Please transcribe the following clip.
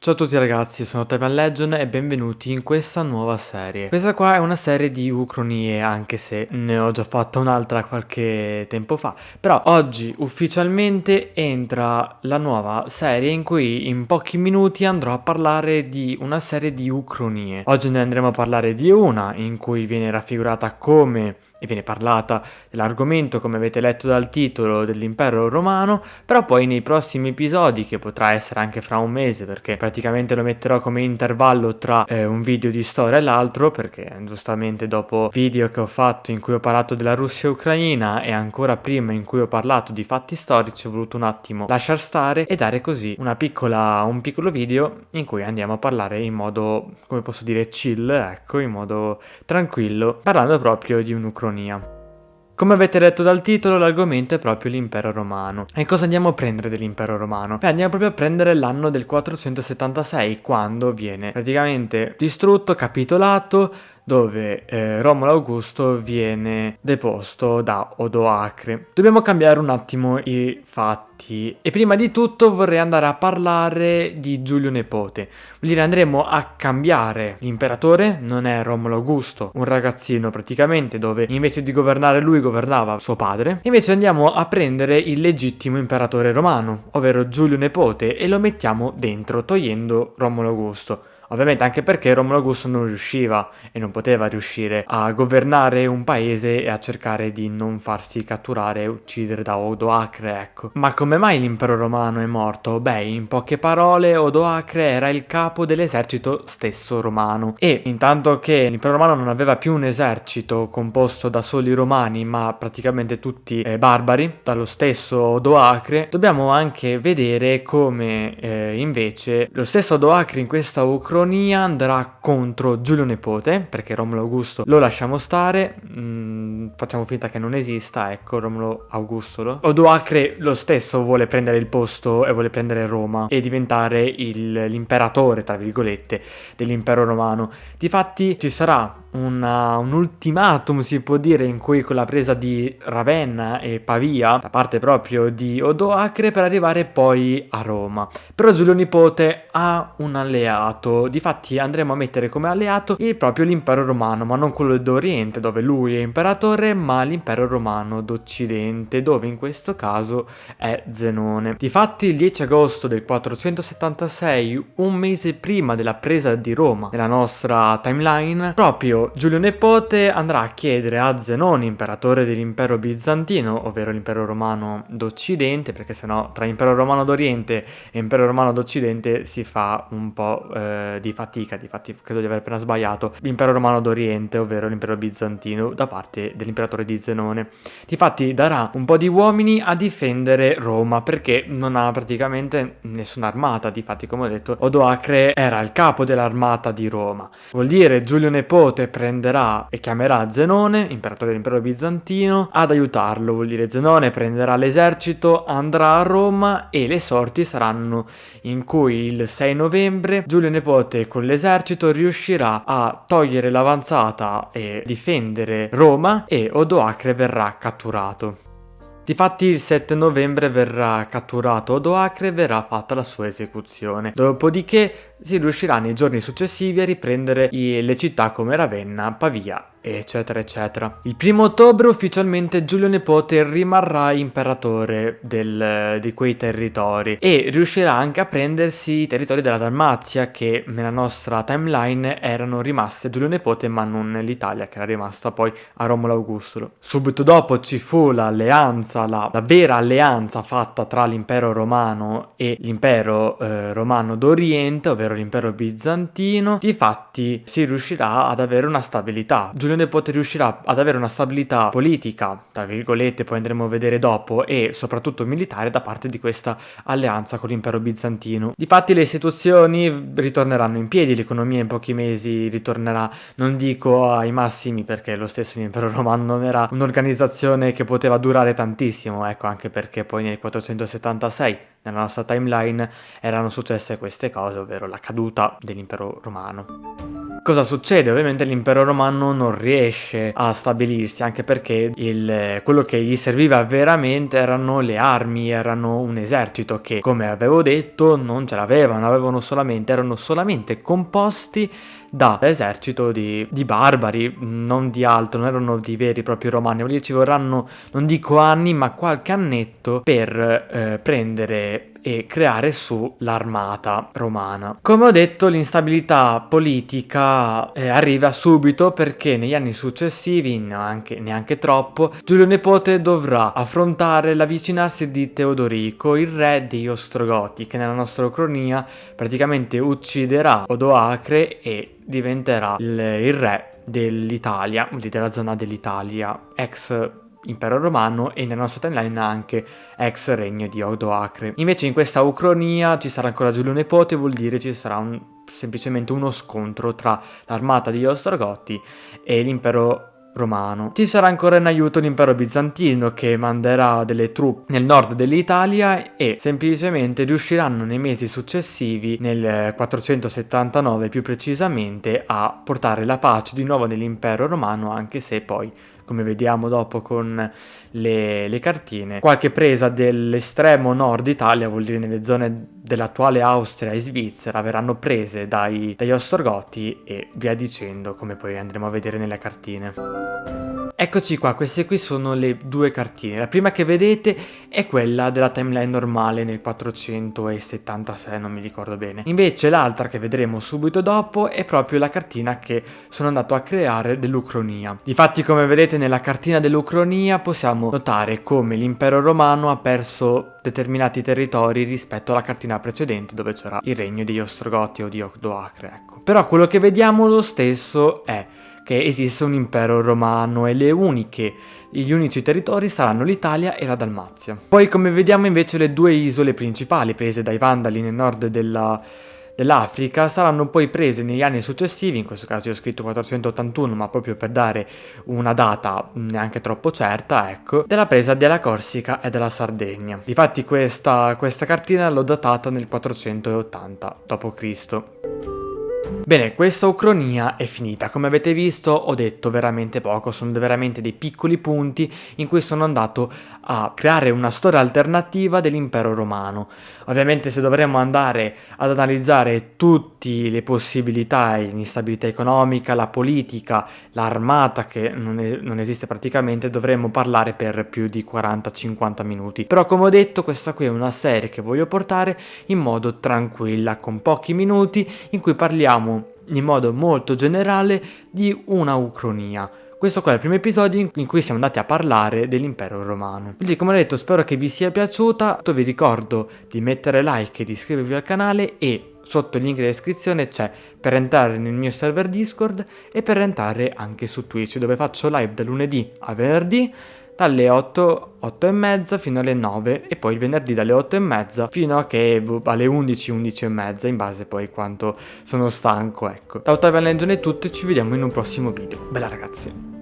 Ciao a tutti ragazzi, sono Taiwan Legend e benvenuti in questa nuova serie. Questa qua è una serie di ucronie, anche se ne ho già fatta un'altra qualche tempo fa. Però oggi ufficialmente entra la nuova serie in cui in pochi minuti andrò a parlare di una serie di ucronie. Oggi ne andremo a parlare di una in cui viene raffigurata come e viene parlata dell'argomento, come avete letto dal titolo, dell'impero romano, però poi nei prossimi episodi, che potrà essere anche fra un mese, perché praticamente lo metterò come intervallo tra un video di storia e l'altro, perché giustamente dopo video che ho fatto in cui ho parlato della Russia e Ucraina e ancora prima in cui ho parlato di fatti storici, ho voluto un attimo lasciar stare e dare così un piccolo video in cui andiamo a parlare in modo, come posso dire, chill, ecco, in modo tranquillo, parlando proprio di un'Ucronia. Come avete letto dal titolo, l'argomento è proprio l'impero romano. E cosa andiamo a prendere dell'impero romano? Beh, andiamo proprio a prendere l'anno del 476, quando viene praticamente distrutto, capitolato, dove Romolo Augusto viene deposto da Odoacre. Dobbiamo cambiare un attimo i fatti e prima di tutto vorrei andare a parlare di Giulio Nepote. Vuol dire andremo a cambiare l'imperatore, non è Romolo Augusto, un ragazzino praticamente dove invece di governare lui governava suo padre. Invece andiamo a prendere il legittimo imperatore romano, ovvero Giulio Nepote, e lo mettiamo dentro togliendo Romolo Augusto. Ovviamente anche perché Romolo Augusto non riusciva e non poteva riuscire a governare un paese e a cercare di non farsi catturare e uccidere da Odoacre, ecco. Ma come mai l'impero romano è morto? Beh, in poche parole, Odoacre era il capo dell'esercito stesso romano e intanto che l'impero romano non aveva più un esercito composto da soli romani, ma praticamente tutti barbari, dallo stesso Odoacre, dobbiamo anche vedere come invece lo stesso Odoacre in questa Ucronia andrà contro Giulio Nepote, perché Romolo Augusto lo lasciamo stare, facciamo finta che non esista, ecco, Romolo Augusto. Odoacre lo stesso vuole prendere il posto e vuole prendere Roma e diventare l'imperatore, tra virgolette, dell'impero romano. Difatti ci sarà un ultimatum, si può dire, in cui con la presa di Ravenna e Pavia da parte proprio di Odoacre per arrivare poi a Roma. Però Giulio Nipote ha un alleato, difatti andremo a mettere come alleato proprio l'impero romano, ma non quello d'Oriente dove lui è imperatore, ma l'impero romano d'Occidente, dove in questo caso è Zenone. Difatti il 10 agosto del 476, un mese prima della presa di Roma nella nostra timeline, proprio Giulio Nepote andrà a chiedere a Zenone, imperatore dell'impero bizantino, ovvero l'impero romano d'Occidente, perché sennò tra impero romano d'Oriente e impero romano d'Occidente si fa un po' di fatica, difatti credo di aver appena sbagliato, l'impero romano d'Oriente, ovvero l'impero bizantino, da parte dell'imperatore di Zenone. Difatti darà un po' di uomini a difendere Roma, perché non ha praticamente nessuna armata, difatti come ho detto Odoacre era il capo dell'armata di Roma. Vuol dire Giulio Nepote prenderà e chiamerà Zenone, imperatore dell'impero bizantino, ad aiutarlo. Vuol dire Zenone prenderà l'esercito, andrà a Roma e le sorti saranno in cui il 6 novembre Giulio Nepote con l'esercito riuscirà a togliere l'avanzata e difendere Roma e Odoacre verrà catturato. Difatti il 7 novembre verrà catturato Odoacre e verrà fatta la sua esecuzione. Dopodiché si riuscirà nei giorni successivi a riprendere le città come Ravenna, Pavia, eccetera eccetera. Il 1 ottobre ufficialmente Giulio Nepote rimarrà imperatore di quei territori e riuscirà anche a prendersi i territori della Dalmazia, che nella nostra timeline erano rimaste a Giulio Nepote ma non l'Italia, che era rimasta poi a Romolo Augusto. Subito dopo ci fu l'alleanza, la vera alleanza fatta tra l'impero romano e l'impero romano d'Oriente, ovvero l'impero bizantino. Difatti si riuscirà ad avere una stabilità. Giulio Nepote riuscirà ad avere una stabilità politica, tra virgolette, poi andremo a vedere dopo, e soprattutto militare da parte di questa alleanza con l'impero bizantino. Difatti le istituzioni ritorneranno in piedi, l'economia in pochi mesi ritornerà, non dico ai massimi perché lo stesso l'impero romano non era un'organizzazione che poteva durare tantissimo, ecco, anche perché poi nel 476 nella nostra timeline erano successe queste cose, ovvero la caduta dell'impero romano. Cosa succede? Ovviamente l'impero romano non riesce a stabilirsi, anche perché quello che gli serviva veramente erano le armi, erano un esercito che, come avevo detto, non ce l'avevano, erano solamente composti da esercito di barbari, non di altro, non erano di veri e propri romani. Vuol dire ci vorranno, non dico anni, ma qualche annetto per prendere e creare su l'armata romana. Come ho detto, l'instabilità politica arriva subito perché negli anni successivi, neanche troppo, Giulio Nepote dovrà affrontare l'avvicinarsi di Teodorico, il re degli Ostrogoti, che nella nostra cronia praticamente ucciderà Odoacre e diventerà il re dell'Italia, della zona dell'Italia, ex impero romano, e nella nostra timeline anche ex regno di Odoacre. Invece in questa ucronia ci sarà ancora Giulio Nepote, vuol dire ci sarà semplicemente uno scontro tra l'armata degli Ostrogoti e l'impero romano. Ci sarà ancora in aiuto l'impero bizantino, che manderà delle truppe nel nord dell'Italia e semplicemente riusciranno nei mesi successivi, nel 479 più precisamente, a portare la pace di nuovo nell'impero romano, anche se poi, come vediamo dopo con le cartine, qualche presa dell'estremo nord Italia, vuol dire nelle zone dell'attuale Austria e Svizzera, verranno prese dagli Ostrogoti e via dicendo, come poi andremo a vedere nelle cartine. Eccoci qua, queste qui sono le due cartine. La prima che vedete è quella della timeline normale nel 476, non mi ricordo bene. Invece l'altra che vedremo subito dopo è proprio la cartina che sono andato a creare dell'Ucronia. Difatti, come vedete nella cartina dell'Ucronia possiamo notare come l'impero romano ha perso determinati territori rispetto alla cartina precedente dove c'era il regno degli Ostrogoti o di Odoacre, ecco. Però quello che vediamo lo stesso è che esiste un impero romano e gli unici territori saranno l'Italia e la Dalmazia. Poi, come vediamo, invece le due isole principali prese dai Vandali nel nord dell'Africa saranno poi prese negli anni successivi. In questo caso io ho scritto 481, ma proprio per dare una data neanche troppo certa, ecco, della presa della Corsica e della Sardegna. Difatti questa cartina l'ho datata nel 480 d.C. Bene, questa ucronia è finita. Come avete visto ho detto veramente poco, sono veramente dei piccoli punti in cui sono andato a creare una storia alternativa dell'impero romano. Ovviamente se dovremmo andare ad analizzare tutte le possibilità, l'instabilità economica, la politica, l'armata che non esiste praticamente, dovremmo parlare per più di 40-50 minuti. Però come ho detto, questa qui è una serie che voglio portare in modo tranquilla, con pochi minuti in cui parliamo in modo molto generale di una ucronia. Questo qua è il primo episodio in cui siamo andati a parlare dell'impero romano. Quindi, come ho detto, spero che vi sia piaciuta. Vi ricordo di mettere like e di iscrivervi al canale, e sotto il link della descrizione c'è per entrare nel mio server Discord e per entrare anche su Twitch, dove faccio live da lunedì a venerdì dalle 8 e mezza fino alle 9, e poi il venerdì dalle 8 e mezza fino a che alle 11 e mezza, in base poi quanto sono stanco, ecco. Da Ottavia Legend è tutto e ci vediamo in un prossimo video. Bella ragazzi!